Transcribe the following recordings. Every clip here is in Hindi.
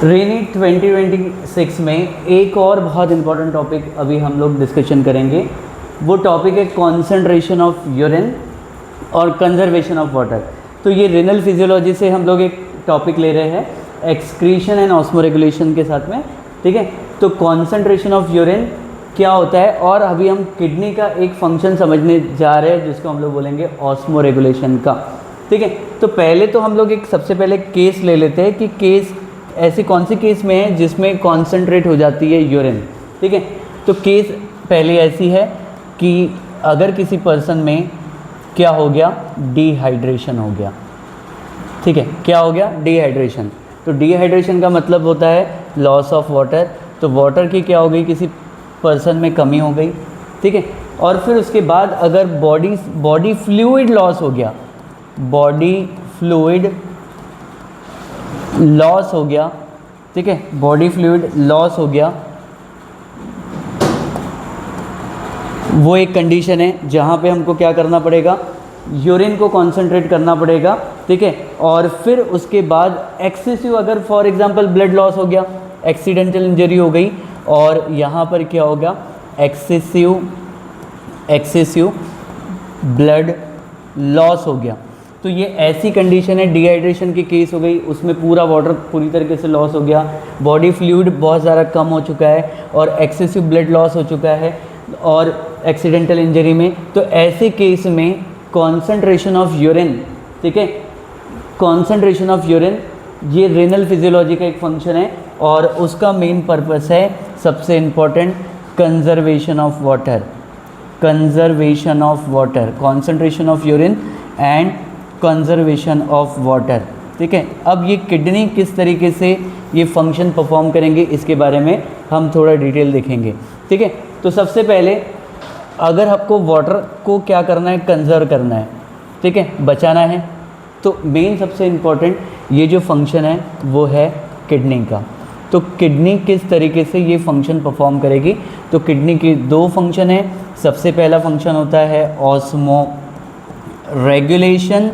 रेनी 2026 में एक और बहुत इंपॉर्टेंट टॉपिक अभी हम लोग डिस्कशन करेंगे। वो टॉपिक है कॉन्सेंट्रेशन ऑफ यूरिन और कंजर्वेशन ऑफ वाटर। तो ये रिनल फिजियोलॉजी से हम लोग एक टॉपिक ले रहे हैं एक्सक्रीशन एंड ऑस्मोरेगुलेशन के साथ में, ठीक है। तो कॉन्सेंट्रेशन ऑफ यूरिन क्या होता है, और अभी हम किडनी का एक फंक्शन समझने जा रहे हैं जिसको हम लोग बोलेंगे ऑस्मोरेगुलेशन का, ठीक है। तो पहले तो हम लोग एक सबसे पहले केस ले लेते हैं कि केस ऐसी कौन सी केस में है जिसमें कॉन्सेंट्रेट हो जाती है यूरिन, ठीक है। तो केस पहले ऐसी है कि अगर किसी पर्सन में क्या हो गया, डिहाइड्रेशन हो गया, ठीक है। क्या हो गया, डिहाइड्रेशन। तो डिहाइड्रेशन का मतलब होता है लॉस ऑफ वाटर। तो वाटर की क्या हो गई, किसी पर्सन में कमी हो गई, ठीक है। और फिर उसके बाद अगर बॉडी फ्लूइड लॉस हो गया, बॉडी फ्लूइड लॉस हो गया, ठीक है, बॉडी फ्लूइड लॉस हो गया, वो एक कंडीशन है जहाँ पे हमको क्या करना पड़ेगा, यूरिन को कॉन्सेंट्रेट करना पड़ेगा, ठीक है। और फिर उसके बाद एक्सेसिव, अगर फॉर एग्जांपल ब्लड लॉस हो गया, एक्सीडेंटल इंजरी हो गई और यहाँ पर क्या होगा, एक्सेसिव ब्लड लॉस हो गया, तो ये ऐसी कंडीशन है, डिहाइड्रेशन की केस हो गई, उसमें पूरा वाटर पूरी तरीके से लॉस हो गया, बॉडी फ्लूइड बहुत ज़्यादा कम हो चुका है और एक्सेसिव ब्लड लॉस हो चुका है और एक्सीडेंटल इंजरी में। तो ऐसे केस में कॉन्सेंट्रेशन ऑफ यूरिन, ठीक है, कॉन्सेंट्रेशन ऑफ यूरिन ये रेनल फिजियोलॉजी का एक फंक्शन है और उसका मेन पर्पस है सबसे important conservation of water, conservation of water, concentration of urine and conservation of water, ठीक है। अब ये किडनी किस तरीके से ये फंक्शन परफॉर्म करेंगे इसके बारे में हम थोड़ा डिटेल देखेंगे, ठीक है। तो सबसे पहले अगर आपको वाटर को क्या करना है, कंजर्व करना है, ठीक है, बचाना है, तो मेन सबसे इम्पॉर्टेंट ये जो फंक्शन है वो है किडनी का। तो किडनी किस तरीके से ये फंक्शन परफॉर्म करेगी, तो किडनी के दो फंक्शन है। सबसे पहला फंक्शन होता है ऑस्मो रेगुलेशन,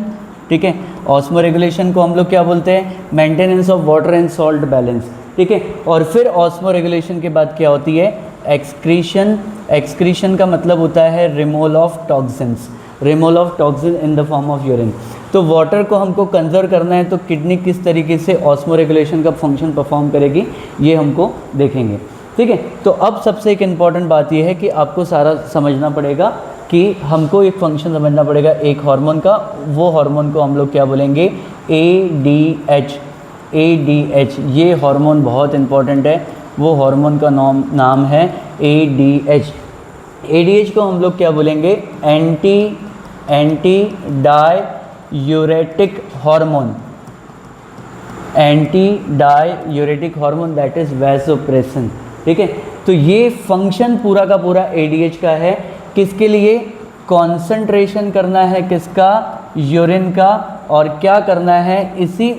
ठीक है। ऑस्मो रेगुलेशन को हम लोग क्या बोलते हैं, maintenance of water and salt balance, ठीक है। और फिर ऑस्मो रेगुलेशन के बाद क्या होती है, एक्सक्रीशन। एक्सक्रीशन का मतलब होता है removal of toxins, removal of toxin in the form of urine. तो वाटर को हमको कंजर्व करना है, तो किडनी किस तरीके से ऑस्मो रेगुलेशन का फंक्शन परफॉर्म करेगी ये हमको देखेंगे, ठीक है। तो अब सबसे एक इम्पॉर्टेंट बात ये है कि आपको सारा समझना पड़ेगा कि हमको एक फंक्शन समझना पड़ेगा एक हार्मोन का। वो हार्मोन को हम लोग क्या बोलेंगे, ADH। ADH ये हार्मोन बहुत इंपॉर्टेंट है, वो हार्मोन का नाम है ADH। ADH को हम लोग क्या बोलेंगे, anti diuretic hormone, anti diuretic hormone, that is vasopressin, ठीक है। तो ये फंक्शन पूरा का पूरा ADH का है। किसके लिए, कॉन्सेंट्रेशन करना है किसका, यूरिन का, और क्या करना है, इसी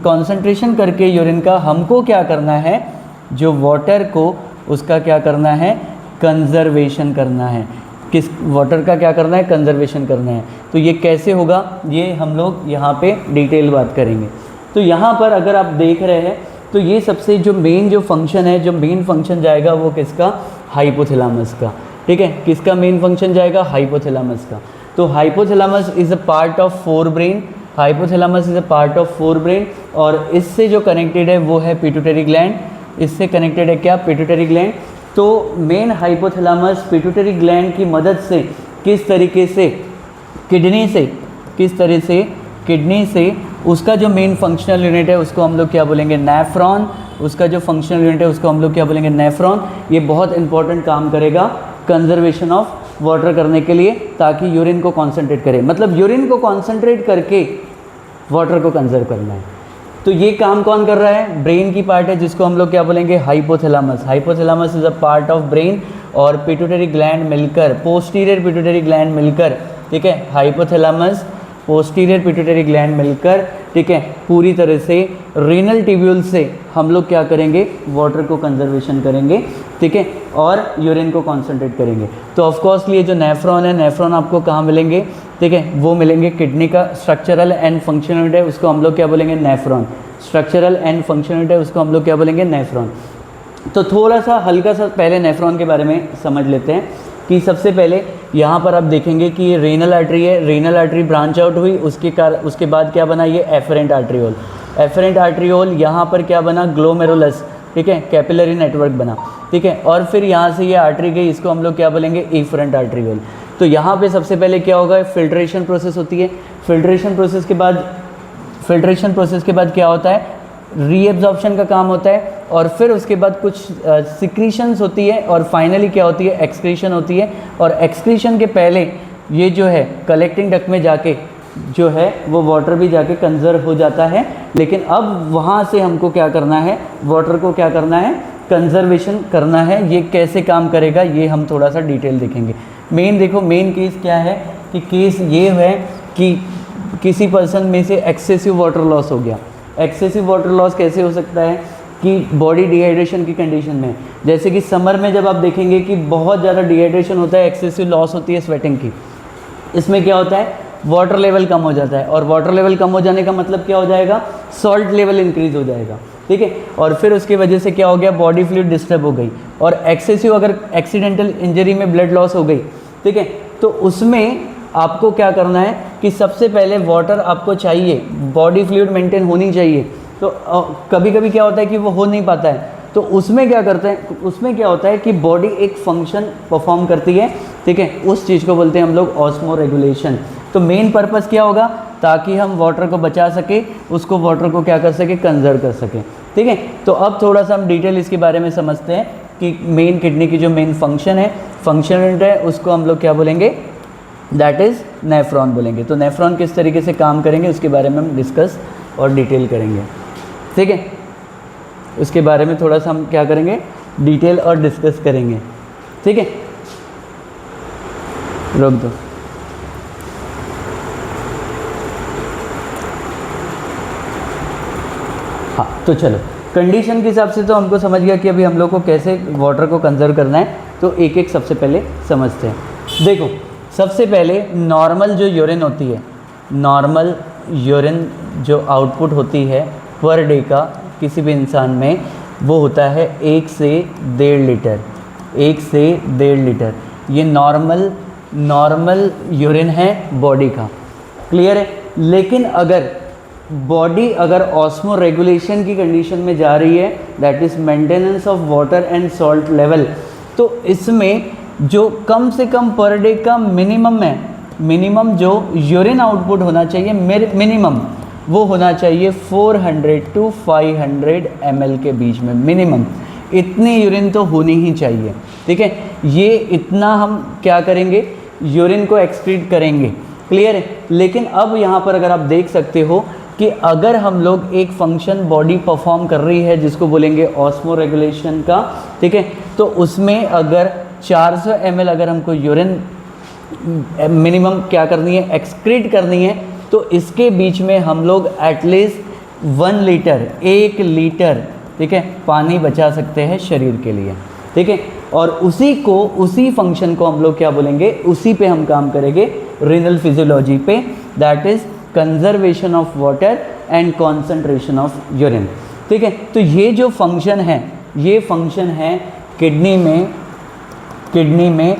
कॉन्सेंट्रेशन करके यूरिन का हमको क्या करना है, जो वाटर को उसका क्या करना है, कंजर्वेशन करना है। किस वाटर का क्या करना है, कंजर्वेशन करना है। तो ये कैसे होगा ये हम लोग यहाँ पे डिटेल बात करेंगे। तो यहाँ पर अगर आप देख रहे हैं तो ये सबसे जो मेन जो फंक्शन है, जो मेन फंक्शन जाएगा वो किसका, हाइपोथैलेमस का, ठीक है। किसका मेन फंक्शन जाएगा, हाइपोथैलेमस का। तो hypothalamus is a part of fore brain, hypothalamus is a part of fore brain, और इससे जो कनेक्टेड है वो है पिट्यूटरी ग्लैंड। इससे कनेक्टेड है क्या, पिट्यूटरी ग्लैंड। तो मेन हाइपोथैलेमस पिट्यूटरी ग्लैंड की मदद से किस तरीके से किडनी से उसका जो मेन फंक्शनल यूनिट है उसको हम लोग क्या बोलेंगे, नेफ्रॉन। उसका जो फंक्शनल यूनिट है उसको हम लोग क्या बोलेंगे, नेफ्रॉन। ये बहुत इंपॉर्टेंट काम करेगा कंजर्वेशन ऑफ वाटर करने के लिए, ताकि यूरिन को कॉन्सेंट्रेट करे, मतलब यूरिन को कॉन्सेंट्रेट करके वाटर को कंजर्व करना है। तो ये काम कौन कर रहा है, ब्रेन की पार्ट है जिसको हम लोग क्या बोलेंगे, hypothalamus. Hypothalamus is a part of brain, और पिट्यूटरी ग्लैंड मिलकर, पोस्टीरियर पिट्यूटरी ग्लैंड मिलकर, ठीक है, हाइपोथैलेमस पोस्टीरियर पिट्यूटरी ग्लैंड मिलकर, ठीक है, पूरी तरह से रीनल ट्यूब्यूल से हम लोग क्या करेंगे, वाटर को कंजर्वेशन करेंगे, ठीक है, और यूरिन को कॉन्सेंट्रेट करेंगे। तो ऑफकोर्स ये जो नेफ्रॉन है, नेफ्रॉन आपको कहाँ मिलेंगे, ठीक है, वो मिलेंगे किडनी का स्ट्रक्चरल एंड फंक्शनल यूनिट है, उसको हम लोग क्या बोलेंगे, नेफ्रॉन। स्ट्रक्चरल एंड फंक्शनल है उसको हम लोग क्या बोलेंगे, नेफ्रॉन। तो थोड़ा सा हल्का सा पहले नेफ्रॉन के बारे में समझ लेते हैं कि सबसे पहले यहाँ पर आप देखेंगे कि ये रेनल आर्टरी है, रेनल आर्टरी ब्रांच आउट हुई, उसके बाद क्या बना, ये एफरेंट आर्ट्रियोल, एफरेंट आर्ट्रियोल यहाँ पर क्या बना, ग्लोमेरुलस, ठीक है, कैपिलरी नेटवर्क बना, ठीक है, और फिर यहाँ से ये आर्टरी गई, इसको हम लोग क्या बोलेंगे, एफरेंट आर्ट्रियोल। तो यहाँ पे सबसे पहले क्या होगा, फिल्ट्रेशन प्रोसेस होती है, फिल्ट्रेशन प्रोसेस के बाद क्या होता है, रीएब्जॉर्प्शन का काम होता है, और फिर उसके बाद कुछ सिक्रीशंस होती है, और फाइनली क्या होती है, एक्सक्रीशन होती है, और एक्सक्रीशन के पहले ये जो है कलेक्टिंग डक्ट में जाके जो है वो वाटर भी जाके कंजर्व हो जाता है। लेकिन अब वहाँ से हमको क्या करना है, वाटर को क्या करना है, कंजर्वेशन करना है। ये कैसे काम करेगा ये हम थोड़ा सा डिटेल देखेंगे। मेन देखो, मेन केस क्या है कि केस ये है कि किसी पर्सन में से एक्सेसिव वाटर लॉस हो गया। एक्सेसिव वाटर लॉस कैसे हो सकता है कि बॉडी डिहाइड्रेशन की कंडीशन में, जैसे कि समर में जब आप देखेंगे कि बहुत ज़्यादा डिहाइड्रेशन होता है, एक्सेसिव लॉस होती है स्वेटिंग की, इसमें क्या होता है, वाटर लेवल कम हो जाता है, और वाटर लेवल कम हो जाने का मतलब क्या हो जाएगा, सॉल्ट लेवल इंक्रीज हो जाएगा, ठीक है, और फिर उसकी वजह से क्या हो गया, बॉडी फ्लूइड डिस्टर्ब हो गई, और एक्सेसिव अगर एक्सीडेंटल इंजरी में ब्लड लॉस हो गई, ठीक है, तो उसमें आपको क्या करना है कि सबसे पहले वाटर आपको चाहिए, बॉडी फ्लूइड मेंटेन होनी चाहिए। तो कभी कभी क्या होता है कि वो हो नहीं पाता है, तो उसमें क्या करते हैं, उसमें क्या होता है कि बॉडी एक फंक्शन परफॉर्म करती है, ठीक है, उस चीज़ को बोलते हैं हम लोग ऑस्मो रेगुलेशन। तो मेन पर्पस क्या होगा, ताकि हम वाटर को बचा सके, उसको वाटर को क्या कर सके, कंजर्व कर सके, ठीक है। तो अब थोड़ा सा हम डिटेल इसके बारे में समझते हैं कि मेन किडनी की जो मेन फंक्शन है, फंक्शनल है, उसको हम लोग क्या बोलेंगे, दैट इज़ नेफ्रॉन बोलेंगे। तो नेफ्रॉन किस तरीके से काम करेंगे उसके बारे में हम डिस्कस और डिटेल करेंगे, ठीक है। उसके बारे में थोड़ा सा हम क्या करेंगे, डिटेल और डिस्कस करेंगे, ठीक है। रोक दो। हाँ, तो चलो कंडीशन के हिसाब से तो हमको समझ गया कि अभी हम लोग को कैसे वाटर को कंजर्व करना है। तो एक एक सबसे पहले समझते हैं। देखो, सबसे पहले नॉर्मल जो यूरिन होती है, नॉर्मल यूरिन जो आउटपुट होती है पर डे का किसी भी इंसान में, वो होता है 1 से 1.5 लीटर, 1 से 1.5 लीटर। ये नॉर्मल यूरिन है बॉडी का, क्लियर है। लेकिन अगर बॉडी अगर ऑस्मो रेगुलेशन की कंडीशन में जा रही है, that is maintenance of water and salt level, तो इसमें जो कम से कम पर डे का मिनिमम है, मिनिमम जो यूरिन आउटपुट होना चाहिए, मिनिमम वो होना चाहिए 400 to 500 ml के बीच में, मिनिमम इतनी यूरिन तो होनी ही चाहिए, ठीक है। ये इतना हम क्या करेंगे, यूरिन को एक्सक्रीट करेंगे, क्लियर है। लेकिन अब यहाँ पर अगर आप देख सकते हो कि अगर हम लोग एक फंक्शन बॉडी परफॉर्म कर रही है जिसको बोलेंगे ऑस्मो रेगुलेशन का, ठीक है, तो उसमें अगर 400 ml अगर हमको यूरिन मिनिमम क्या करनी है, एक्सक्रीट करनी है, तो इसके बीच में हम लोग एटलीस्ट 1 लीटर, 1 लीटर, ठीक है, पानी बचा सकते हैं शरीर के लिए, ठीक है। और उसी फंक्शन को हम लोग क्या बोलेंगे, उसी पे हम काम करेंगे रीनल फिजियोलॉजी पे, that is conservation of water and concentration of urine, ठीक है। तो ये जो फंक्शन है, ये फंक्शन है किडनी में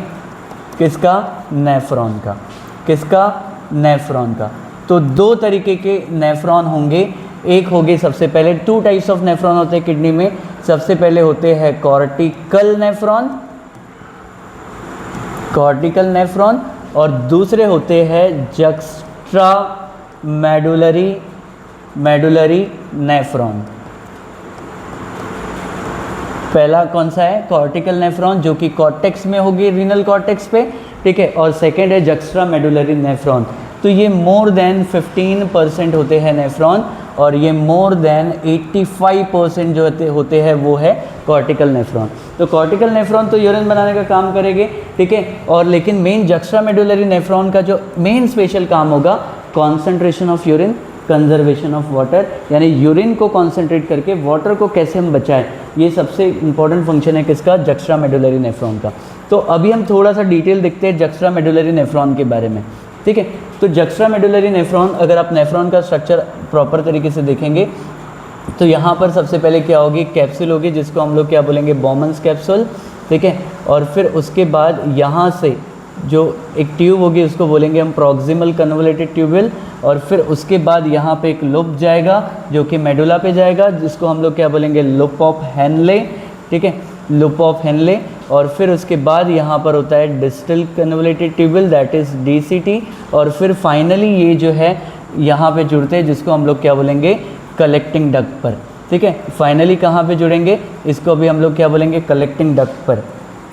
किसका, नेफ्रॉन का, किसका, नेफ्रॉन का। तो 2 तरीके के नेफ्रॉन होंगे, एक होंगे सबसे पहले 2 टाइप्स ऑफ नेफ्रॉन होते हैं किडनी में। सबसे पहले होते हैं कॉर्टिकल नेफ्रॉन, और दूसरे होते हैं जक्स्ट्रा मेडुलरी नेफ्रॉन। पहला कौन सा है, कॉर्टिकल नेफ्रॉन, जो कि कॉर्टेक्स में होगी, रीनल कॉर्टेक्स पे, ठीक है, और सेकेंड है जक्स्ट्रा मेडुलरी नेफ्रॉन। तो ये मोर देन 15% होते हैं नेफ्रॉन, और ये मोर देन 85% जो होते हैं वो है कॉर्टिकल नेफ्रॉन। तो कॉर्टिकल नेफ्रॉन तो यूरिन बनाने का काम करेंगे, ठीक है, और लेकिन मेन जक्स्ट्रा मेडुलरी नेफ्रॉन का जो मेन स्पेशल काम होगा, concentration of urine, conservation of water, यानी यूरिन को कॉन्सेंट्रेट करके वाटर को कैसे हम बचाएं, ये सबसे इंपॉर्टेंट फंक्शन है किसका, जक्स्ट्रा मेडुलरी नेफ्रॉन का। तो अभी हम थोड़ा सा डिटेल देखते हैं जक्स्ट्रा मेडुलरी नेफ्रॉन के बारे में, ठीक है। तो जक्स्ट्रा मेडुलरी नेफ्रॉन, अगर आप नेफ्रॉन का स्ट्रक्चर प्रॉपर तरीके से देखेंगे तो यहाँ पर सबसे पहले क्या होगी, कैप्सूल होगी जिसको हम लोग क्या बोलेंगे, बॉमन्स कैप्सूल, ठीक है। और फिर उसके बाद यहाँ से जो एक ट्यूब होगी उसको बोलेंगे हम प्रॉक्सिमल कन्वोल्यूटेड ट्यूब्यूल, और फिर उसके बाद यहाँ पे एक लूप जाएगा जो कि मेडुला पे जाएगा जिसको हम लोग क्या बोलेंगे, लूप ऑफ हेनले, ठीक है, लूप ऑफ हेनले। और फिर उसके बाद यहाँ पर होता है distal convoluted tubule, that is DCT। और फिर फाइनली ये जो है यहाँ पे जुड़ते हैं जिसको हम लोग क्या बोलेंगे, कलेक्टिंग डक्ट पर, ठीक है। फाइनली कहाँ पे जुड़ेंगे, इसको अभी हम लोग क्या बोलेंगे, कलेक्टिंग डक्ट पर,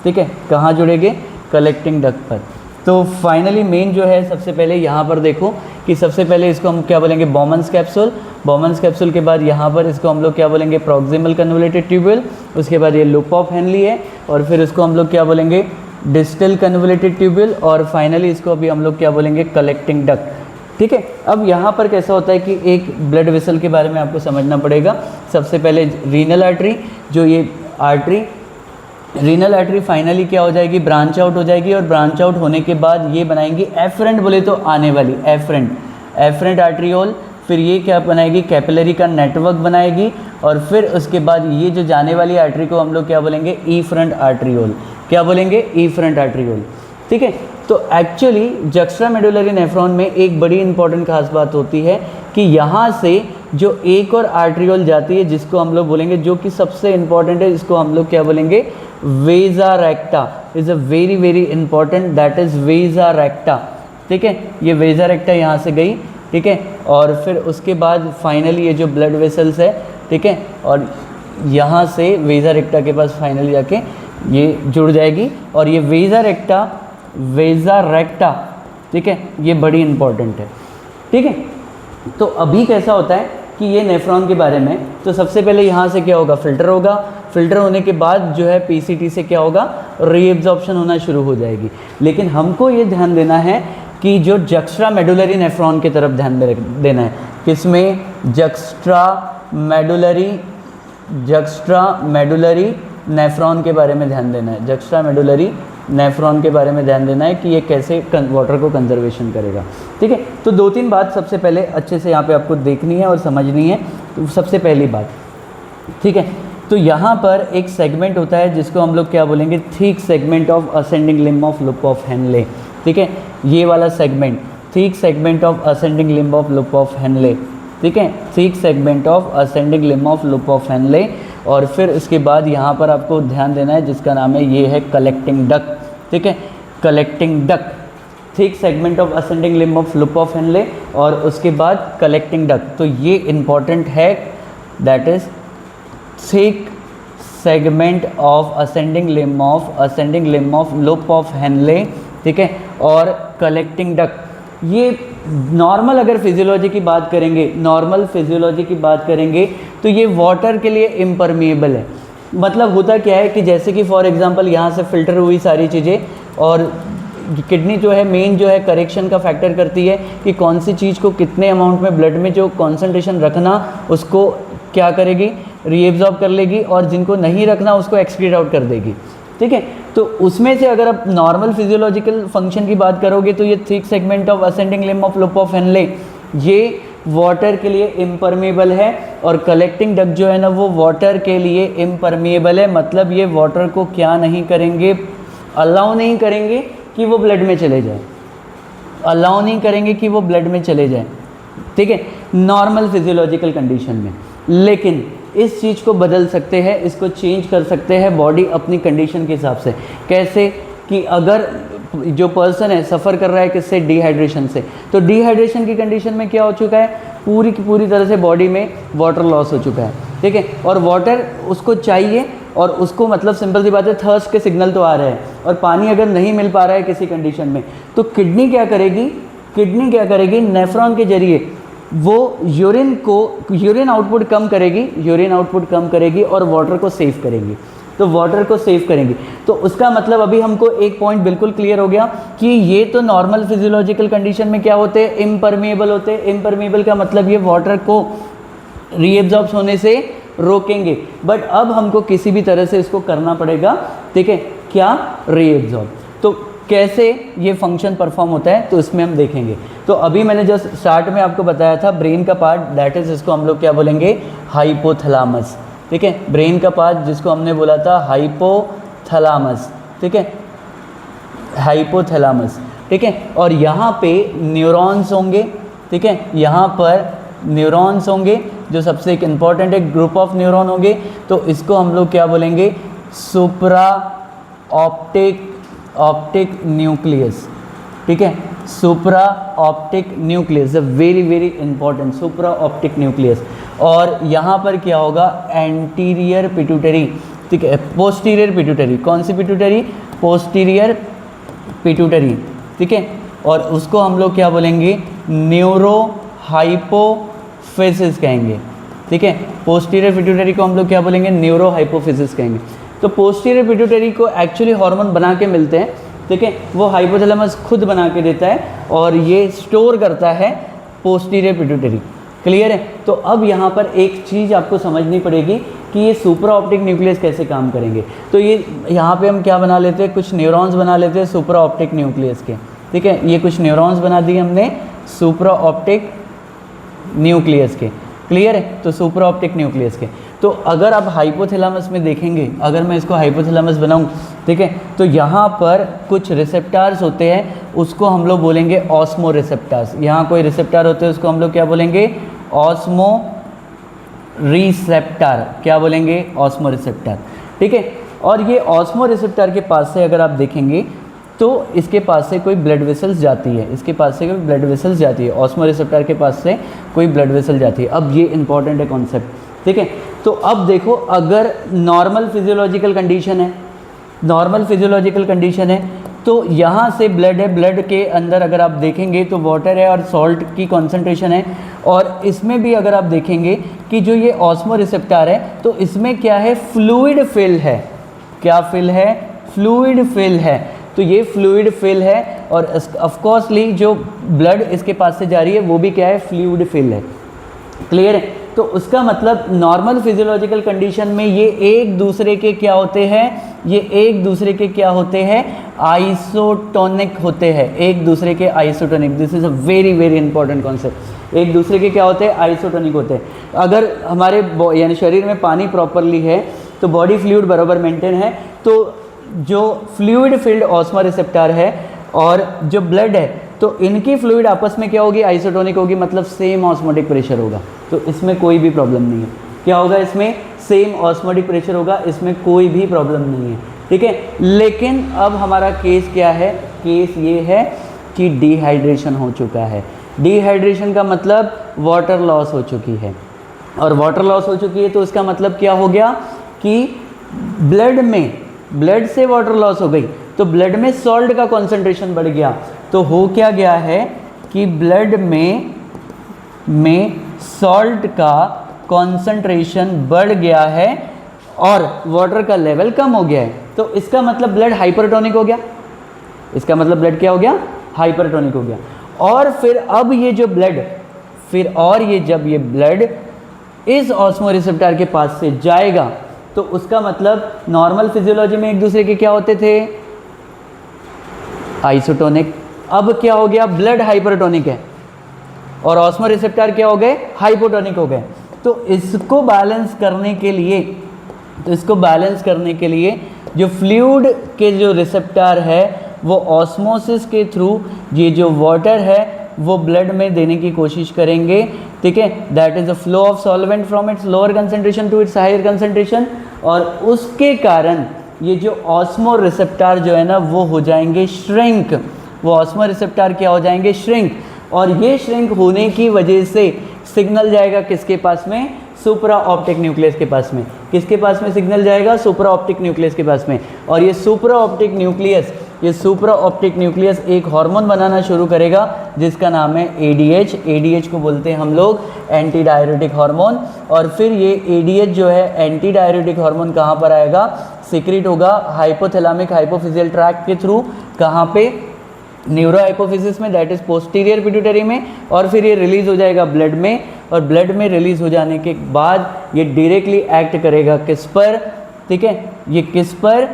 ठीक है। कहाँ जुड़ेंगे, कलेक्टिंग डक्ट पर। तो फाइनली मेन जो है, सबसे पहले यहाँ पर देखो कि सबसे पहले इसको हम क्या बोलेंगे, बॉमन्स कैप्सूल। बॉमन्स कैप्सूल के बाद यहाँ पर इसको हम लोग क्या बोलेंगे, प्रॉक्सिमल कन्वोल्यूटेड ट्यूब्यूल। उसके बाद ये लूप ऑफ हेनली है, और फिर इसको हम लोग क्या बोलेंगे, डिस्टल कन्वोल्यूटेड ट्यूब्यूल। और फाइनली इसको अभी हम लोग क्या बोलेंगे, कलेक्टिंग डक्ट, ठीक है। अब यहाँ पर कैसा होता है कि एक ब्लड वेसल के बारे में आपको समझना पड़ेगा। सबसे पहले रीनल आर्टरी, जो ये आर्टरी, रीनल आर्टरी फाइनली क्या हो जाएगी, ब्रांच आउट हो जाएगी। और ब्रांच आउट होने के बाद ये बनाएंगी एफरेंट, बोले तो आने वाली एफरेंट आर्टरियोल। फिर ये क्या बनाएगी, कैपिलरी का नेटवर्क बनाएगी। और फिर उसके बाद ये जो जाने वाली आर्टरी को हम लोग क्या बोलेंगे, ईफ्रंट आर्टरियोल। क्या बोलेंगे, ईफ्रंट आर्टरियोल, ठीक है। तो एक्चुअली जक्स्ट्रामेडुलरी नेफ्रॉन में एक बड़ी इंपॉर्टेंट खास बात होती है कि यहाँ से जो एक और आर्टरियोल जाती है जिसको हम लोग बोलेंगे, जो कि सबसे इंपॉर्टेंट है, इसको हम लोग क्या बोलेंगे, vasa recta is a very very important, that is vasa recta, ठीक है। ये वेजा रेक्टा यहाँ से गई, ठीक है। और फिर उसके बाद फाइनली ये जो ब्लड वेसल्स है, ठीक है, और यहाँ से वेजा रेक्टा के पास फाइनली जाके ये जुड़ जाएगी। और ये वेजा रेक्टा, ठीक है, ये बड़ी इंपॉर्टेंट है, ठीक है। तो अभी कैसा होता है कि ये नेफ्रॉन के बारे में, तो सबसे पहले यहाँ से क्या होगा, फिल्टर होगा। फिल्टर होने के बाद जो है PCT से क्या होगा, रीएब्जॉर्प्शन होना शुरू हो जाएगी। लेकिन हमको ये ध्यान देना है कि जो जक्स्ट्रामेडुलरी नेफ्रॉन की तरफ ध्यान देना है, किसमें, जक्स्ट्रामेडुलरी नेफ्रॉन के बारे में ध्यान देना है। जक्स्ट्रामेडुलरी नेफ्रॉन के बारे में ध्यान देना है कि ये कैसे वाटर को कंजर्वेशन करेगा, ठीक है। तो 2-3 बात सबसे पहले अच्छे से यहाँ पे आपको देखनी है और समझनी है। तो सबसे पहली बात, ठीक है, तो यहाँ पर एक सेगमेंट होता है जिसको हम लोग क्या बोलेंगे, thick segment of ascending limb of loop of Henle, ठीक है। ये वाला segment, thick segment of ascending limb of loop of Henle, ठीक है, thick segment of ascending limb of loop of Henle. और फिर उसके बाद यहाँ पर आपको ध्यान देना है जिसका नाम है, ये है कलेक्टिंग डक्ट, ठीक है, collecting duct, thick segment of ascending limb of loop of Henle. और उसके बाद कलेक्टिंग डक्ट, तो ये इंपॉर्टेंट है, that is thick segment of ascending limb of loop of Henle, ठीक है। और कलेक्टिंग डक्ट, ये नॉर्मल अगर फिजियोलॉजी की बात करेंगे, तो ये वाटर के लिए इम्परमिएबल है। मतलब होता क्या है कि जैसे कि फॉर एग्जांपल यहाँ से फिल्टर हुई सारी चीज़ें, और किडनी जो है मेन जो है करेक्शन का फैक्टर करती है कि कौन सी चीज़ को कितने अमाउंट में ब्लड में जो कॉन्सेंट्रेशन रखना, उसको क्या करेगी, रीएब्जॉर्ब कर लेगी, और जिनको नहीं रखना उसको एक्सक्रीट आउट कर देगी, ठीक है। तो उसमें से अगर आप नॉर्मल फिजियोलॉजिकल फंक्शन की बात करोगे तो ये thick segment of ascending limb of loop of Henle, ये वाटर के लिए इम्परमिएबल है। और कलेक्टिंग डक्ट जो है ना, वो वाटर के लिए इम्परमिएबल है। मतलब ये वाटर को क्या नहीं करेंगे, अलाउ नहीं करेंगे कि वो ब्लड में चले जाए, ठीक है, नॉर्मल फिजियोलॉजिकल कंडीशन में। लेकिन इस चीज़ को बदल सकते हैं, इसको चेंज कर सकते हैं बॉडी अपनी कंडीशन के हिसाब से। कैसे कि अगर जो पर्सन है सफ़र कर रहा है किससे, डिहाइड्रेशन से, तो डिहाइड्रेशन की कंडीशन में क्या हो चुका है, पूरी की पूरी तरह से बॉडी में वाटर लॉस हो चुका है, ठीक है। और वाटर उसको चाहिए, और उसको मतलब सिंपल सी बात है, थर्स्ट के सिग्नल तो आ रहे हैं, और पानी अगर नहीं मिल पा रहा है किसी कंडीशन में, तो किडनी क्या करेगी, नेफ्रॉन के जरिए वो यूरिन आउटपुट कम करेगी और वाटर को सेव करेंगी। तो उसका मतलब अभी हमको एक पॉइंट बिल्कुल क्लियर हो गया कि ये तो नॉर्मल फिजियोलॉजिकल कंडीशन में क्या होते हैं, इम्परमिएबल होते हैं। इम्परमिएबल का मतलब ये वाटर को रीएब्जॉर्ब होने से रोकेंगे। बट अब हमको किसी भी तरह से इसको करना पड़ेगा, ठीक है, क्या, रीएब्जॉर्ब। तो कैसे ये फंक्शन परफॉर्म होता है तो इसमें हम देखेंगे। तो अभी मैंने जस्ट स्टार्ट में आपको बताया था ब्रेन का पार्ट, दैट इज़ इसको हम लोग क्या बोलेंगे, हाइपोथैलेमस। ठीक है, ब्रेन का पार्ट जिसको हमने बोला था हाइपोथैलेमस। ठीक है, हाइपोथैलेमस। ठीक है, और यहाँ पे न्यूरॉन्स होंगे। ठीक है, यहाँ पर न्यूरॉन्स होंगे जो सबसे एक इम्पॉर्टेंट एक ग्रुप ऑफ न्यूरॉन होंगे। तो इसको हम लोग क्या बोलेंगे, सुप्रा ऑप्टिक न्यूक्लियस। ठीक है, सुप्रा optic nucleus, very very important, सुप्रा ऑप्टिक न्यूक्लियस। और यहाँ पर क्या होगा, एंटीरियर पिट्यूटरी। ठीक है, पोस्टीरियर पिट्यूटरी, कौन सी पिट्यूटरी, पोस्टीरियर पिट्यूटरी। ठीक है, और उसको हम लोग क्या बोलेंगे, न्यूरो हाइपोफिसिस कहेंगे। ठीक है, पोस्टीरियर पिट्यूटरी को हम लोग क्या बोलेंगे, न्यूरो हाइपोफिसिस कहेंगे। तो पोस्टीरियर पिट्यूटरी को एक्चुअली हार्मोन बना के मिलते हैं। ठीक है, वो हाइपोथैलेमस खुद बना के देता है और ये स्टोर करता है पोस्टीरियर पिट्यूटरी। क्लियर है। तो अब यहाँ पर एक चीज़ आपको समझनी पड़ेगी कि ये सुप्रा ऑप्टिक न्यूक्लियस कैसे काम करेंगे। तो ये यहाँ पे हम क्या बना लेते हैं, कुछ न्यूरॉन्स बना लेते हैं सुप्रा ऑप्टिक न्यूक्लियस के। ठीक है, ये कुछ न्यूरॉन्स बना दिए हमने सुप्रा ऑप्टिक न्यूक्लियस के। क्लियर है, तो सुप्रा ऑप्टिक न्यूक्लियस के। तो अगर आप हाइपोथैलेमस में देखेंगे, अगर मैं इसको हाइपोथैलेमस बनाऊं, ठीक है, तो यहाँ पर कुछ रिसेप्टार्स होते हैं, उसको हम लोग बोलेंगे ऑस्मो रिसेप्टार्स। यहाँ कोई रिसेप्टार होते हैं उसको हम लोग क्या बोलेंगे, ऑस्मो रिसेप्टार। क्या बोलेंगे, ऑस्मो रिसेप्टार। ठीक है, और ये ऑस्मो रिसेप्टार के पास से अगर आप देखेंगे तो इसके पास से कोई ब्लड वेसल्स जाती है, इसके पास से कोई ब्लड वेसल्स जाती है, ऑस्मो रिसेप्टर के पास से कोई ब्लड वेसल जाती है। अब ये इंपॉर्टेंट है कॉन्सेप्ट। ठीक है, तो अब देखो, अगर नॉर्मल फिजियोलॉजिकल कंडीशन है, नॉर्मल फिजियोलॉजिकल कंडीशन है, तो यहाँ से ब्लड है, ब्लड के अंदर अगर आप देखेंगे तो वाटर है और सॉल्ट की कॉन्सेंट्रेशन है। और इसमें भी अगर आप देखेंगे कि जो ये ऑस्मो रिसेप्टर है, तो इसमें क्या है, फ्लूइड फिल है। क्या फिल है, फ्लूइड फिल है। तो ये फ्लूइड फिल है और ऑफकोर्सली जो ब्लड इसके पास से जा रही है वो भी क्या है, फ्लूइड फिल है। क्लियर है। तो उसका मतलब नॉर्मल फिजियोलॉजिकल कंडीशन में ये एक दूसरे के क्या होते हैं, ये एक दूसरे के क्या होते हैं, आइसोटोनिक होते हैं, एक दूसरे के isotonic. This is a very very important concept. एक दूसरे के क्या होते हैं, आइसोटोनिक होते हैं। अगर हमारे यानी शरीर में पानी प्रॉपरली है तो बॉडी फ्लूइड बराबर मेंटेन है, तो जो फ्लूइड फील्ड ऑस्मो रिसेप्टर है और जो ब्लड है, तो इनकी फ्लूइड आपस में क्या होगी, आइसोटोनिक होगी, मतलब सेम ऑस्मोटिक प्रेशर होगा। तो इसमें कोई भी प्रॉब्लम नहीं है। क्या होगा, इसमें सेम ऑस्मोटिक प्रेशर होगा, इसमें कोई भी प्रॉब्लम नहीं है। ठीक है, लेकिन अब हमारा केस क्या है, केस ये है कि डिहाइड्रेशन हो चुका है। डिहाइड्रेशन का मतलब वाटर लॉस हो चुकी है, और वाटर लॉस हो चुकी है तो इसका मतलब क्या हो गया कि ब्लड से वाटर लॉस हो गई, तो ब्लड में सॉल्ट का कॉन्सेंट्रेशन बढ़ गया। तो हो क्या गया है कि ब्लड में सॉल्ट का कॉन्सेंट्रेशन बढ़ गया है और वाटर का लेवल कम हो गया है। तो इसका मतलब ब्लड हाइपरटोनिक हो गया। इसका मतलब ब्लड क्या हो गया, हाइपरटोनिक हो गया। और फिर अब ये जो ब्लड, जब ये ब्लड इस ऑस्मो रिसेप्टर के पास से जाएगा, तो उसका मतलब नॉर्मल फिजियोलॉजी में एक दूसरे के क्या होते थे, आइसोटोनिक। अब क्या हो गया, ब्लड हाइपरटोनिक है और ऑस्मो रिसेप्टर क्या हो गए, हाइपोटोनिक हो गए। तो इसको बैलेंस करने के लिए जो फ्लूइड के जो रिसेप्टर है वो ऑस्मोसिस के थ्रू ये जो वाटर है वो ब्लड में देने की कोशिश करेंगे। ठीक है, that is the flow of solvent from its lower concentration to its higher concentration. और उसके कारण ये जो ऑस्मो रिसेप्टर जो है ना वो हो जाएंगे श्रिंक। वो ऑस्मो रिसेप्टर क्या हो जाएंगे, श्रिंक। और ये श्रिंक होने की वजह से सिग्नल जाएगा किसके पास में, सुप्रा ऑप्टिक न्यूक्लियस के पास में। किसके पास में सिग्नल जाएगा, सुप्रा ऑप्टिक न्यूक्लियस के पास में। और ये सुप्रा ऑप्टिक न्यूक्लियस एक हार्मोन बनाना शुरू करेगा जिसका नाम है ADH। ADH को बोलते हैं हम लोग एंटी डायरेटिक हार्मोन। और फिर ये ADH जो है एंटी डायरेटिक हार्मोन कहाँ पर आएगा, सीक्रेट होगा हाइपोथैलेमिक हाइपोफिजियल ट्रैक्ट के थ्रू। कहाँ पे, न्यूरो हाइपोफिसिस में, दैट इज पोस्टीरियर पिट्यूटरी में। और फिर ये रिलीज हो जाएगा ब्लड में, और ब्लड में रिलीज हो जाने के बाद ये डायरेक्टली एक्ट करेगा किस पर, ठीक है, ये किस पर,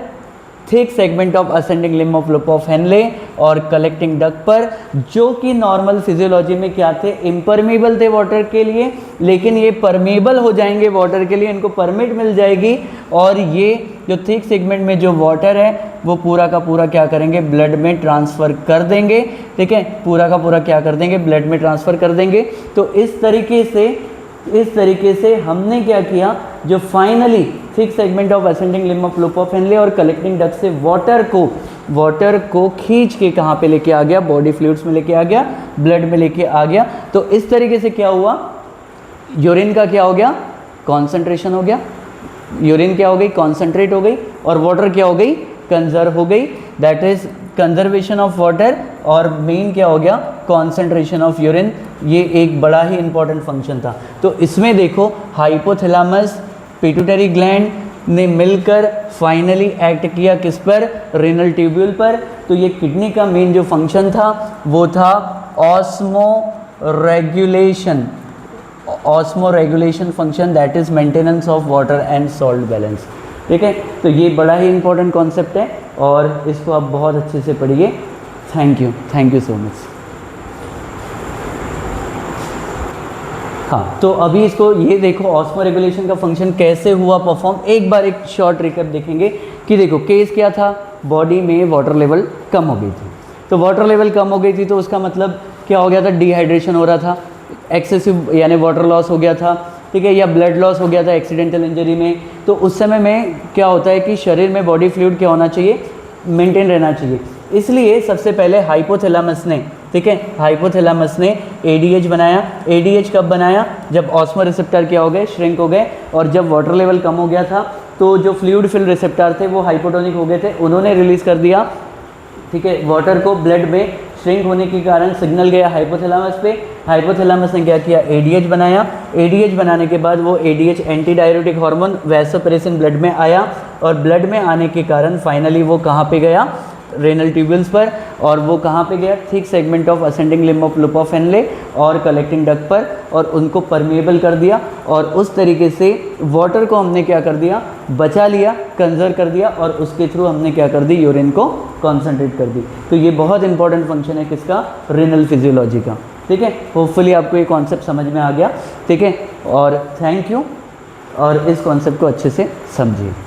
thick segment of ascending limb of loop of Henle और कलेक्टिंग डक्ट पर, जो कि नॉर्मल फिजियोलॉजी में क्या थे, इम्परमेबल थे वाटर के लिए, लेकिन ये परमेबल हो जाएंगे वाटर के लिए, इनको परमिट मिल जाएगी और ये जो थिक सेगमेंट में जो वाटर है वो पूरा का पूरा क्या करेंगे, ब्लड में ट्रांसफ़र कर देंगे। ठीक है, पूरा का पूरा क्या कर देंगे, ब्लड में ट्रांसफ़र कर देंगे। तो इस तरीके से हमने क्या किया, जो finally thick segment of ascending limb of loop of Henle और कलेक्टिंग डक्ट से वाटर को खींच के कहाँ पे लेके आ गया, बॉडी फ्लूइड्स में लेके आ गया, ब्लड में लेके आ गया। तो इस तरीके से क्या हुआ, यूरिन का क्या हो गया, कॉन्सेंट्रेशन हो गया, यूरिन क्या हो गई, कॉन्सेंट्रेट हो गई, और वाटर क्या हो गई, कंजर्व हो गई, that is conservation of water, और मेन क्या हो गया, कॉन्सेंट्रेशन ऑफ यूरिन। ये एक बड़ा ही इंपॉर्टेंट फंक्शन था। तो इसमें देखो हाइपोथैलेमस पिट्यूटरी ग्लैंड ने मिलकर फाइनली एक्ट किया किस पर, रेनल ट्यूब्यूल पर। तो ये किडनी का मेन जो फंक्शन था वो था osmo regulation function, that is maintenance of water and salt balance. ठीक है, तो ये बड़ा ही इंपॉर्टेंट कॉन्सेप्ट है और इसको आप बहुत अच्छे से पढ़िए। Thank you so much. हाँ, तो अभी इसको ये देखो ऑस्मो रेगुलेशन का फंक्शन कैसे हुआ परफॉर्म, एक बार एक शॉर्ट रिकैप देखेंगे कि देखो केस क्या था, बॉडी में वाटर लेवल कम हो गई थी। तो वाटर लेवल कम हो गई थी तो उसका मतलब क्या हो गया था, डिहाइड्रेशन हो रहा था, एक्सेसिव यानी वाटर लॉस हो गया था। ठीक है, या ब्लड लॉस हो गया था एक्सीडेंटल इंजरी में। तो उस समय में क्या होता है कि शरीर में बॉडी फ्लूइड क्या होना चाहिए, मेंटेन रहना चाहिए। इसलिए सबसे पहले हाइपोथैलेमस ने, ठीक है, हाइपोथैलेमस ने एडीएच बनाया। एडीएच कब बनाया, जब ऑस्मो रिसेप्टर क्या हो गए, श्रिंक हो गए, और जब वाटर लेवल कम हो गया था तो जो फ्लूइड फिल रिसेप्टर थे वो हाइपोटोनिक हो गए थे, उन्होंने रिलीज़ कर दिया, ठीक है, वाटर को। ब्लड में श्रिंक होने के कारण सिग्नल गया हाइपोथैलेमस पे। हाइपोथैलेमस ने क्या किया, एडीएच बनाया। एडीएच बनाने के बाद वो ADH anti diuretic hormone vasopressin blood में आया, और ब्लड में आने के कारण फाइनली वो कहाँ पे गया, रेनल ट्यूब्यूल्स पर, और वो कहाँ पे गया, thick segment of ascending limb of loop of Henle और कलेक्टिंग डक्ट पर, और उनको परमेबल कर दिया। और उस तरीके से वाटर को हमने क्या कर दिया, बचा लिया, कंजर्व कर दिया, और उसके थ्रू हमने क्या कर दी, यूरिन को कॉन्सेंट्रेट कर दी। तो ये बहुत इंपॉर्टेंट फंक्शन है किसका, रेनल फिजियोलॉजी का। ठीक है, होपफुली आपको ये कॉन्सेप्ट समझ में आ गया। ठीक है, और थैंक यू, और इस कॉन्सेप्ट को अच्छे से समझिए।